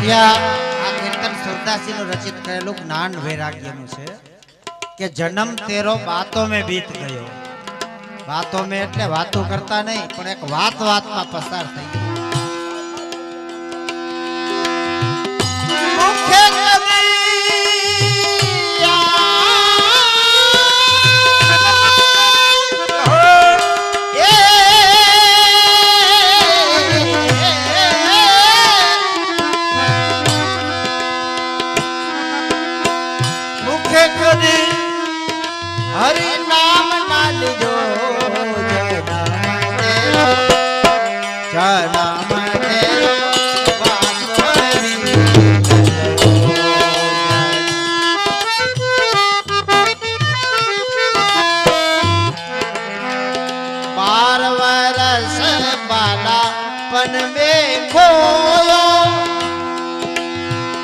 ત્યાં આ કીર્તન સુરદાસજીનું રચિત કરેલું જ્ઞાન વૈરાગ્યનું છે કે જન્મ તેરો બાતો મેં બીત ગયો. વાતો મેં એટલે વાતો કરતા નહીં, પણ એક વાતમાં પસાર થઈ ગયો. હરિ નામ ના લીધો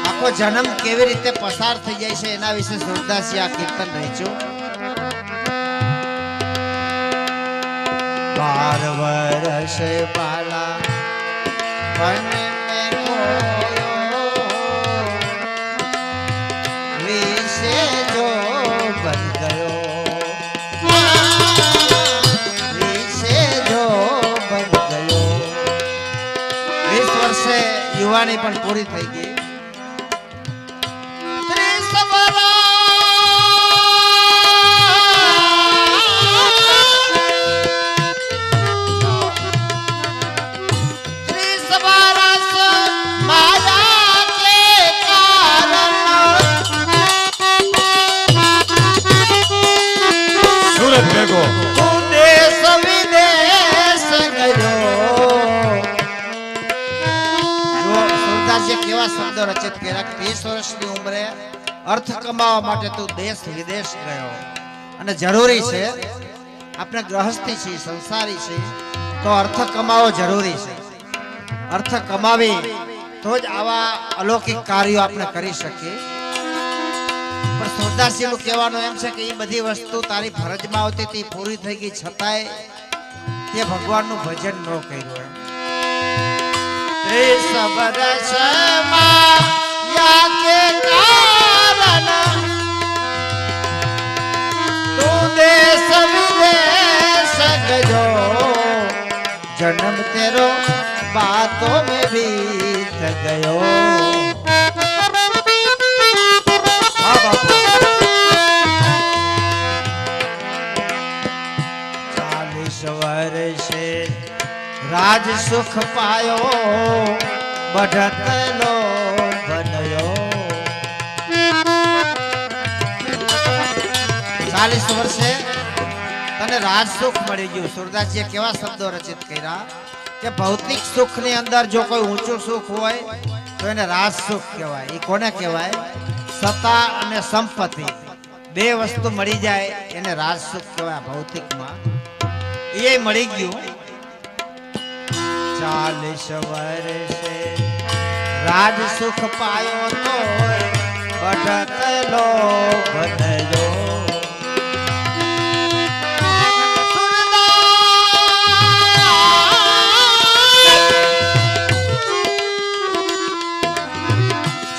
આખો જન્મ કેવી રીતે પસાર થઈ જાય છે એના વિશે સુરદાસજી આ કીર્તન રચ્યું. 12 વર્ષ બાલા પન મેં ખોયો વિશે જો બન ગયો વિશે જો બન ગયો. 20 વર્ષે યુવાની પણ પૂરી થઈ ગઈ. કેવા શબ્દો રચિત કર્યા. 30 વર્ષની ઉંમરે અર્થ કમાવા માટે તું દેશ વિદેશ ગયો. અને જરૂરી છે, આપણે ગ્રહસ્થી છીએ, સંસારી છીએ, તો અર્થ કમાવો જરૂરી છે. અર્થ કમાવી તો જ આવા અલૌકિક કાર્યો આપણે કરી શકીએ. પણ સુરદાસજીનું કહેવાનું એમ છે કે એ બધી વસ્તુ તારી ફરજમાં આવતી હતી, પૂરી થઈ ગઈ, છતાંય તે ભગવાનનું ભજન ન કર્યું. एम सबरस माया के कारण तू देश विदेश गयो. जन्म तेरो बातों में बीत गयो. 40 वर्षे राज सुख पायो बढ़त लो बनयो. 40 વર્ષે તને રાજ સુખ મળી ગયું. સુરદાસજીએ કેવા શબ્દો રચિત કર્યા કે ભૌતિક સુખ ની અંદર જો કોઈ ઊંચું સુખ હોય તો એને રાજ સુખ કહેવાય. એ કોને કહેવાય? સત્તા અને સંપત્તિ બે વસ્તુ મળી જાય એને રાજ સુખ કહેવાય ભૌતિકમાં. એ મળી ગયું. 40 વર્ષે રાજ સુખ પાયો તો बढ़त लो बनयो.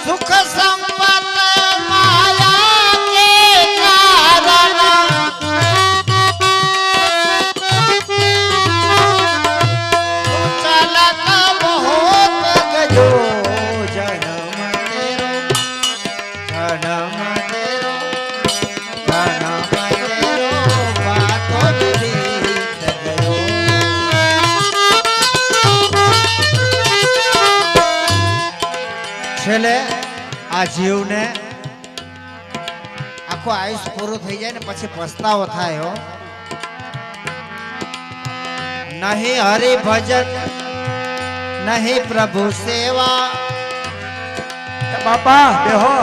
सुख संपत माया के कारण છેલ્લે આ જીવને આખો આયુષ પૂરું થઈ જાય ને પછી પસ્તાવો થાય. નહીં હરિ ભજન નહીં પ્રભુ સેવા બાપા બેહો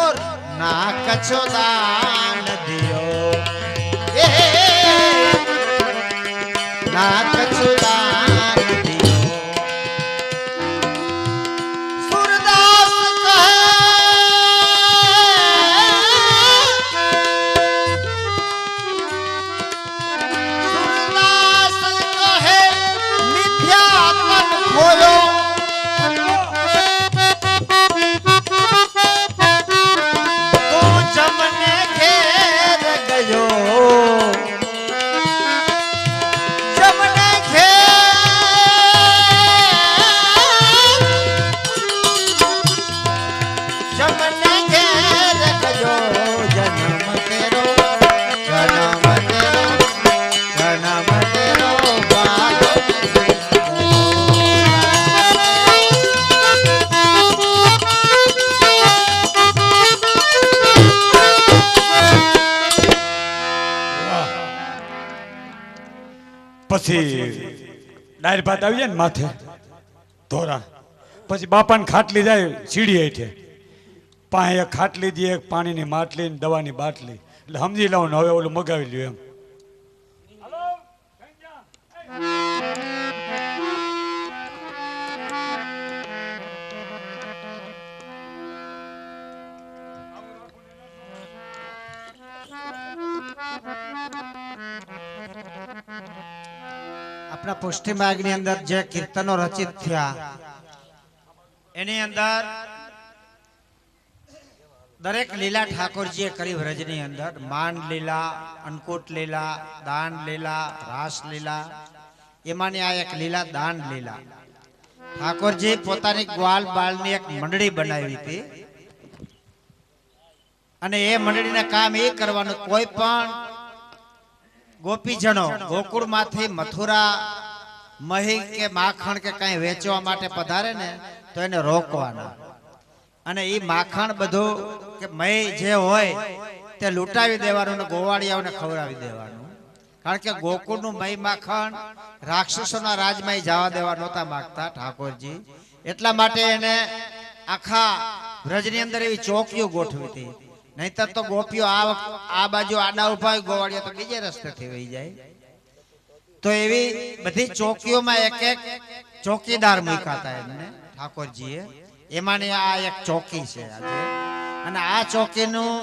ઓર ના કછો દાન દિયો. ના કછો દાન દિયો. સુરદાસ કહે મિથ્યા તન ખોયો પછી ડાયર ભાત આવી જાય ને માથે ધોરા, પછી બાપાને ખાટલી જાય સીડી હેઠે, પાસે એક ખાટલી દે, એક પાણીની માટલી ને દવાની બાટલી, એટલે સમજી લઉં ને હવે ઓલું મગાવી લ્યું એમ. આપણા પુષ્ટિ માર્ગની અંદર જે કીર્તનો રચિત થયા એની અંદર દરેક લીલા ઠાકોરજીએ કરી વ્રજની અંદર માંડ લીલા, અન્નકૂટ લીલા, દાન લીલા, રાસ લીલા, એમાંની આ એક લીલા દાન લીલા. ઠાકોરજી પોતાની ગ્વાલ બાળની એક મંડળી બનાવી હતી અને એ મંડળીના કામ એ કરવાનું, કોઈ પણ ગોપીજનો ગોકુળમાંથી મથુરા મહી કે માખણ કે કઈ વેચવા માટે પધારે ને તો એને રોકવાના અને એ માખણ બધું કે મહી જે હોય તે લૂંટાવી દેવાનું ને ગોવાળિયાઓને ખવડાવી દેવાનું. કારણ કે ગોકુળનું મહી માખણ રાક્ષસોના રાજમાં જવા દેવા નહોતા માંગતા ઠાકોરજી, એટલા માટે એને આખા વ્રજની અંદર એવી ચોકીઓ ગોઠવી હતી. નહીતર તો ગોપીઓ આ બાજુ આડા ઉભા, ગોવાળિયા તો બીજે રસ્તેથી વહી જાય. તો એવી બધી ચોકીઓમાં એક એક ચોકીદાર મૂક્યા હતા એમને ઠાકોરજીએ. એમાંની આ એક ચોકી છે આજે, અને આ ચોકીનું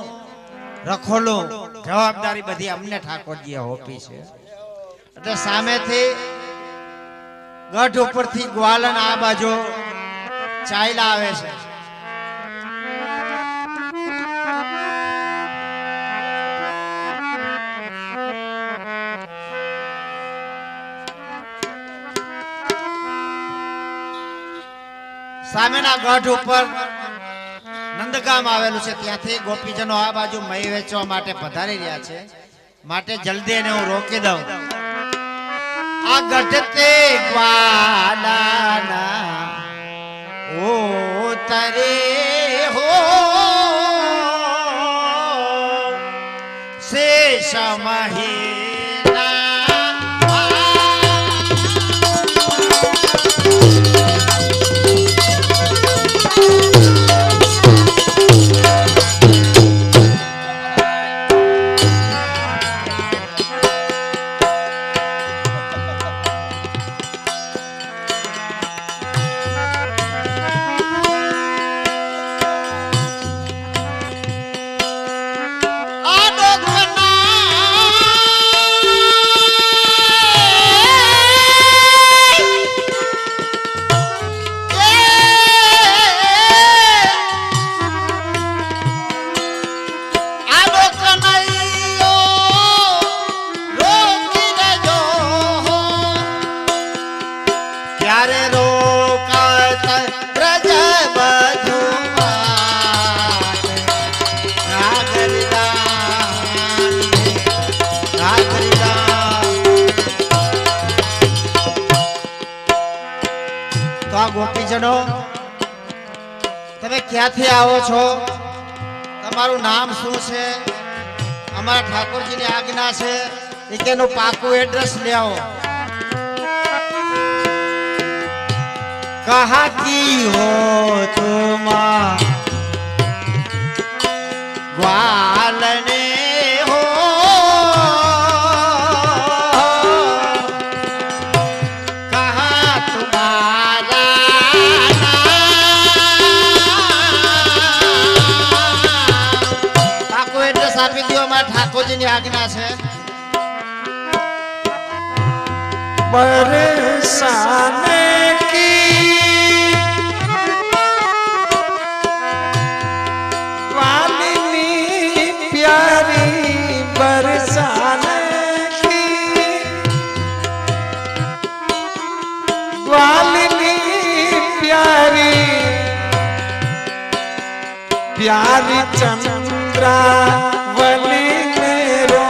રખોલું જવાબદારી બધી અમને ઠાકોરજીએ હોપી છે. એટલે સામેથી ગઢ ઉપરથી ગ્વાલન આ બાજુ ચાલ્યા આવે છે. સામેના ગઢ ઉપર નંદગામ આવેલું છે, ત્યાંથી ગોપીજનો આ બાજુ મહી વેચવા માટે પધારી રહ્યા છે. માટે જલ્દી એને હું રોકી દઉં. આ ગઢ તે ગ્વાલાના ઓ તરે હો શેષ મહી ગોપીજનો, તમે ક્યાંથી આવો છો? તમારું નામ શું છે? અમારા ઠાકોરજીની આજ્ઞા છે કે એનું પાકું એડ્રેસ લે આવો. કહા કી હો તુમ ગ્વાલને હો કહા તુમારા પાકું એડ્રેસ આપી દો. અમારા ઠાકોરજીની આજ્ઞા છે. बरसाने की वालिनी प्यारी बरसाने की वालिनी प्यारी प्यारी चंद्रा वली मेरो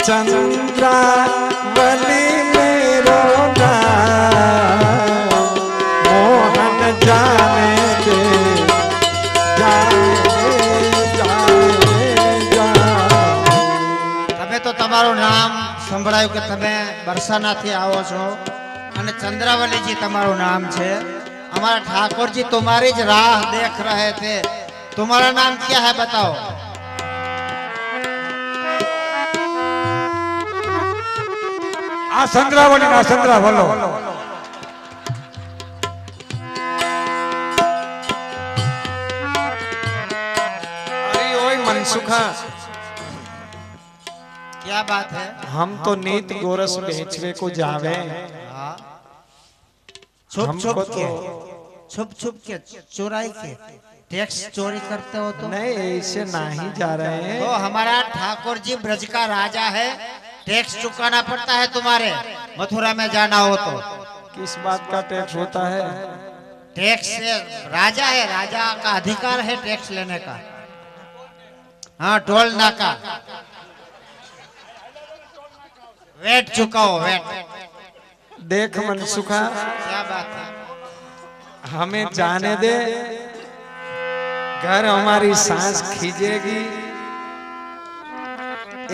चंद्रावली मेरो नाम मोहन जाने दे जाने जाने जाने તમારું નામ સંભળાયું કે તમે બરસાનાથી આવો છો અને ચંદ્રાવલીજી તમારું નામ છે. हमारा ठाकुर जी तुम्हारी ज राह देख रहे थे. तुम्हारा नाम क्या है बताओ. આ સંદ્રાવલી ના સંદ્રાવલો. अरे ओए मनसुखा, क्या बात है. हम तो नीत गोरस बेचवे को जावे. हाँ. छुप छुप हमको के तो छुप छुप के चुराई के टैक्स चोरी करते हो तो. नहीं, ऐसे नहीं जा रहे हैं. तो हमारा ठाकुर जी ब्रज का राजा है. टैक्स चुकाना पड़ता है तुम्हारे. मथुरा में जाना हो तो किस बात का टैक्स होता है? टैक्स से राजा है. राजा का अधिकार है टैक्स लेने का. हाँ, टोल नाका. वेट चुकाओ वेट. देख मनसुखा, क्या बात है. हमें जाने दे. घर हमारी सांस खींचेगी.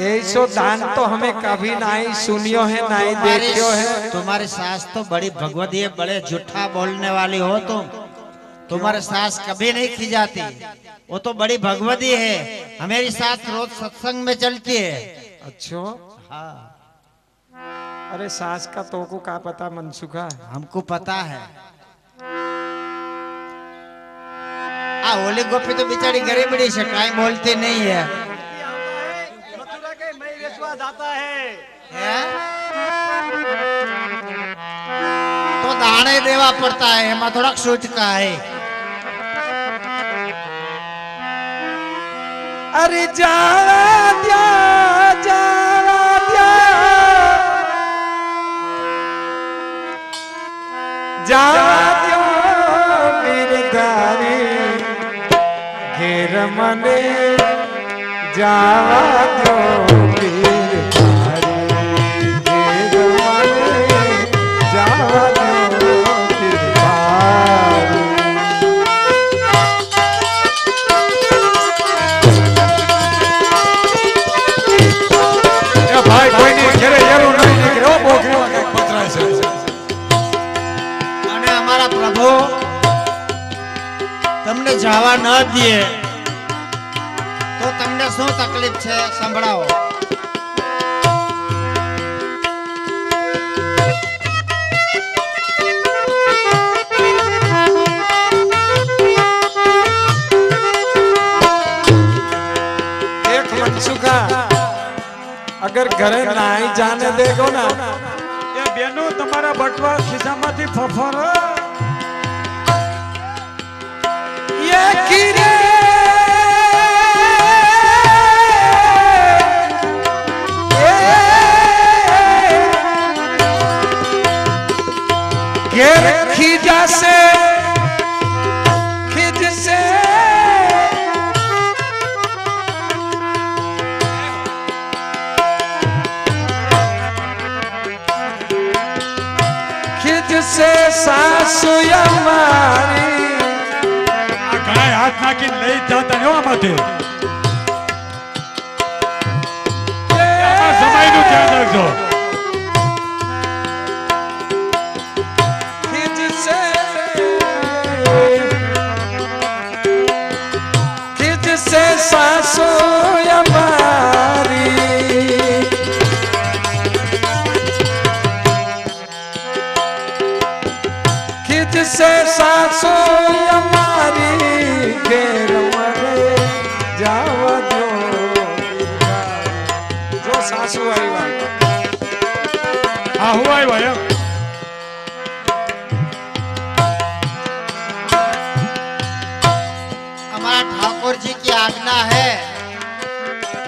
ऐसो दान तो हमें कभी नहीं सुनियो है, नहीं देखियो है. तुम्हारी सास तो बड़ी भगवती है. बड़े झूठा बोलने वाली हो तुम. तुम्हारे सास कभी नहीं खिजाती. वो तो बड़ी भगवती है. हमारी सास रोज सत्संग में चलती है. अच्छा, हाँ, अरे सास का तो को का पता मनसुखा. हमको पता है. ओली गोपी तो बेचारी गरीबड़ी से काई बोलती नहीं है. हैं? तो दाने देवा पड़ता है. एमा थोड़ा सूट का है. अरे जावा द्या, जावा द्या, जावा द्यो गिरधारी घेर मने. जावा द्यो गिरधारी घेर मने. जावा द्यो गिरधारी. એ ભાઈ કોઈની ઘરે એરું નહીં નીકળે હો. બોકરીમાં કંઈક પતરાય છે. અને અમારા પ્રભુ તમને જવા ન દે તો તમને શું તકલીફ છે સંભળાવો. देख मनसुखा, अगर घरे नहीं जाने देगो ना, એ બેનો તમારા બટવા ખિસ્સામાંથી ફફર. ये गिरे घेर खीजा से खिज से खिज से सासु हमारी. આ ઘણા હાથ નાખીને લઈ જ જતા ને હો આમાંથી. આ સમયનું ધ્યાન રાખજો. खिज से खिज से सासु हमारी. खिज से सासु हमारी घेर मरे. जावा दो जो सासु आई बात. હા હું આવ્યો એમ. हमारा ठाकुर जी की आज्ञा है.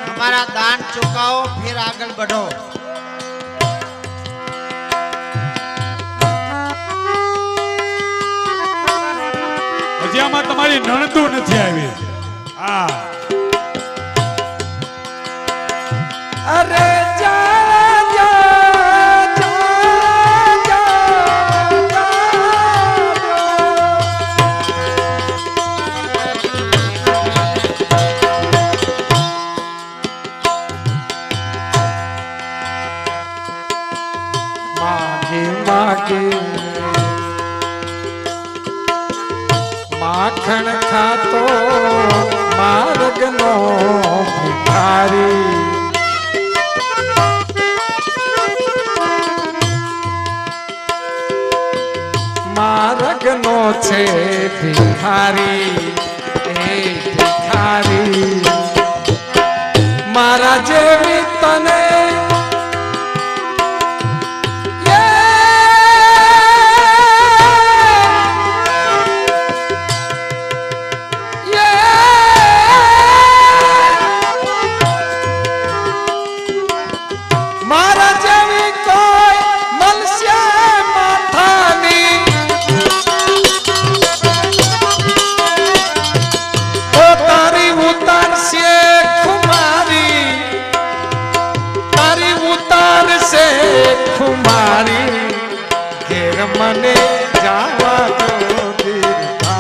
हमारा दान चुकाओ फिर आगे बढ़ो. હજી આમાં તમારી નણંદુ નથી આવી. હા, अरे जा जा जा जा जा. मागे माखण खातो मार्ग नो भिखारी मार्ग नो छे भिखारी ए भिखारी मारा जेवी तने मने जावा जो दीर्घा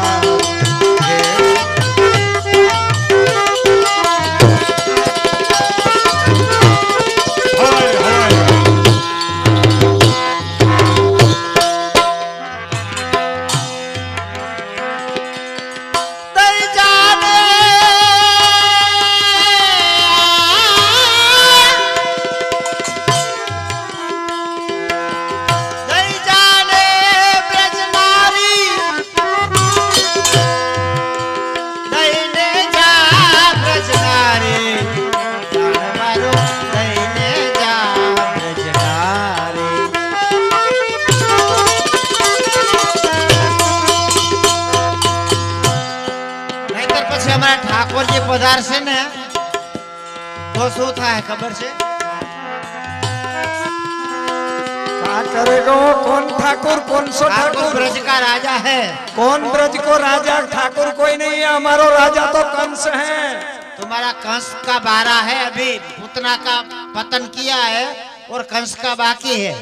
ઠાકોરજી પધારશે ને તો શું થાય ખબર છે? क्या करेगा वो? कौन ठाकुर? कौन सो ठाकुर ठाकुर? ब्रज का राजा है। कौन ब्रज को राजा? ठाकुर कोई नहीं है, हमारो राजा तो कंस है। तुम्हारा कंस का 12 है, अभी पूतना का पतन किया है और कंस का बाकी है।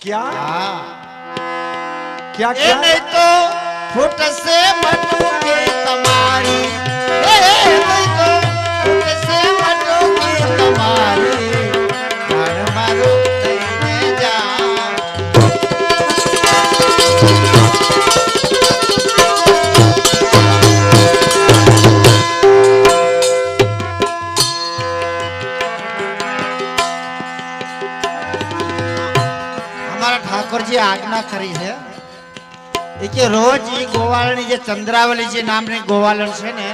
क्या हाँ। क्या ये क्या? नहीं तो फुट से मटूके तुम्हारी, नहीं तो फुट से मटूके तुम्हारी, मारो मारो दईने जा। हमारा ठाकुर जी आज्ञा करी है કે રોજ ઈ ગોવાળની જે ચંદ્રાવલી જે નામની ગોવાળણ છે ને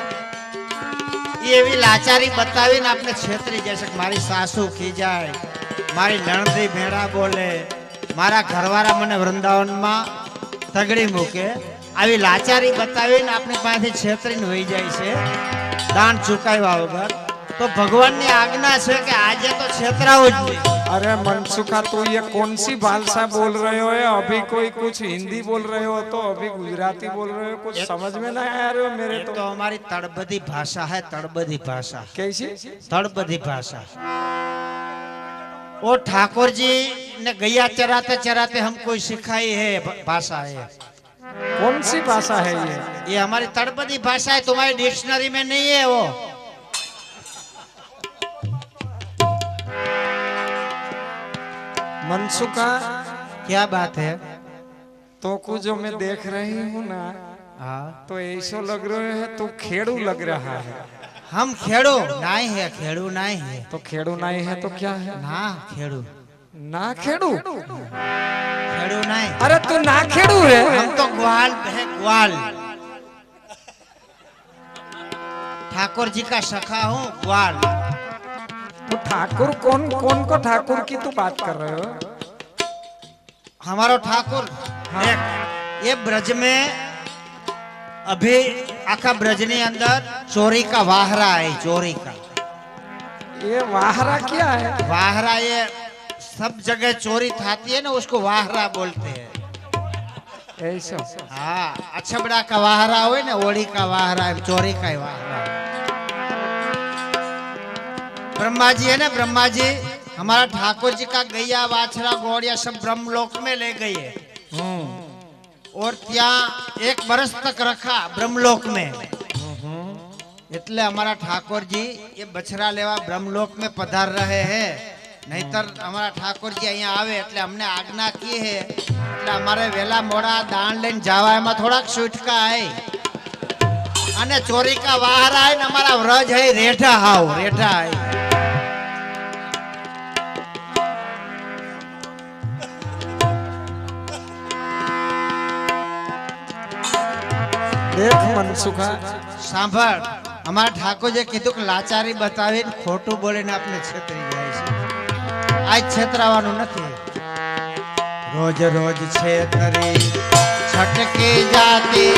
એ એવી લાચારી બતાવીને આપણે છેતરી જશે કે મારી સાસુ ખીજાય, મારી નણંદી ભેડા બોલે, મારા ઘરવાળા મને વૃંદાવનમાં તગડી મૂકે, આવી લાચારી બતાવીને આપણી પાસેથી છેતરીને વહી જાય છે દાન ચૂકવ્યા વગર। તો ભગવાનની આજ્ઞા છે કે આજે તો છેતરાવું જ નહીં। अरे मनसुखा, तू ये कौन सी भाषा बोल रहे हो? अभी कोई कुछ हिंदी बोल रहे हो तो अभी गुजराती बोल रहे हो, कुछ समझ में नहीं आ रहे हो मेरे तो हमारी तड़बदी भाषा है, तड़बदी भाषा। कैसी? तड़बदी भाषा। वो ठाकुर जी ने गैया चराते चराते हमको सिखाई है भाषा है। कौन सी भाषा है ये? ये हमारी तड़बदी भाषा है, तुम्हारी डिक्शनरी में नहीं है वो। मनसुखा, क्या बात है? तो को जो मैं देख रही हूँ ना, हाँ, तो ऐसा लग रहा है तू खेड़ू लग रहा है। हम खेड़ो नहीं है, खेड़ू नहीं है। तो खेड़ू नहीं है तो क्या है? ना खेड़ू, ना खेड़ू? खेड़ू नहीं। अरे तू ना खेड़ू है? हम तो ग्वाल है, ग्वाल। ठाकुर जी का सखा हूँ, ग्वाल। तो ठाकुर कौन कौन को ठाकुर की तू बात कर रहे हो? हमारो ठाकुर देख, ये ब्रज में अभी आखा ब्रजनी अंदर चोरी का वाहरा है, चोरी का। ये वाहरा क्या है? वाहरा ये सब जगह चोरी थाती है ना, उसको वाहरा बोलते हैं। ऐसा? हाँ, अछबड़ा का वाहरा हो ना, ओड़ी का वाहरा है, चोरी का ही वाहरा। ब्रह्मा जी है ना, ब्रह्मा जी हमारा ठाकुर जी का गैया वाछड़ा गौड़िया सब ब्रह्मलोक में ले गई है और त्या 1 वर्ष तक रखा ब्रह्मलोक में। એટલે અમારા ઠાકોરજી એ બછરા લેવા બ્રહ્મલોક में पधार रहे हैं નહીતર અમારા ઠાકોરજી અહીંયા આવે એટલે અમને આજ્ઞા કી હે એટલે અમારે વેલા મોડા દાણ લઈને જવા એમાં થોડાક છૂટકા હે અને ચોરીકા વાહરા હે ને અમારા વ્રજ હે રેઠા હાવ રેઠા હે દેખ મનસુખા, સાંભળ અમારા ઠાકોરજીએ કીધું કે લાચારી બતાવીને ખોટું બોલીને આપણે છેતરી જાય છે આજ છેતરાવાનું નથી રોજ રોજ છેતરી છટકી જાતી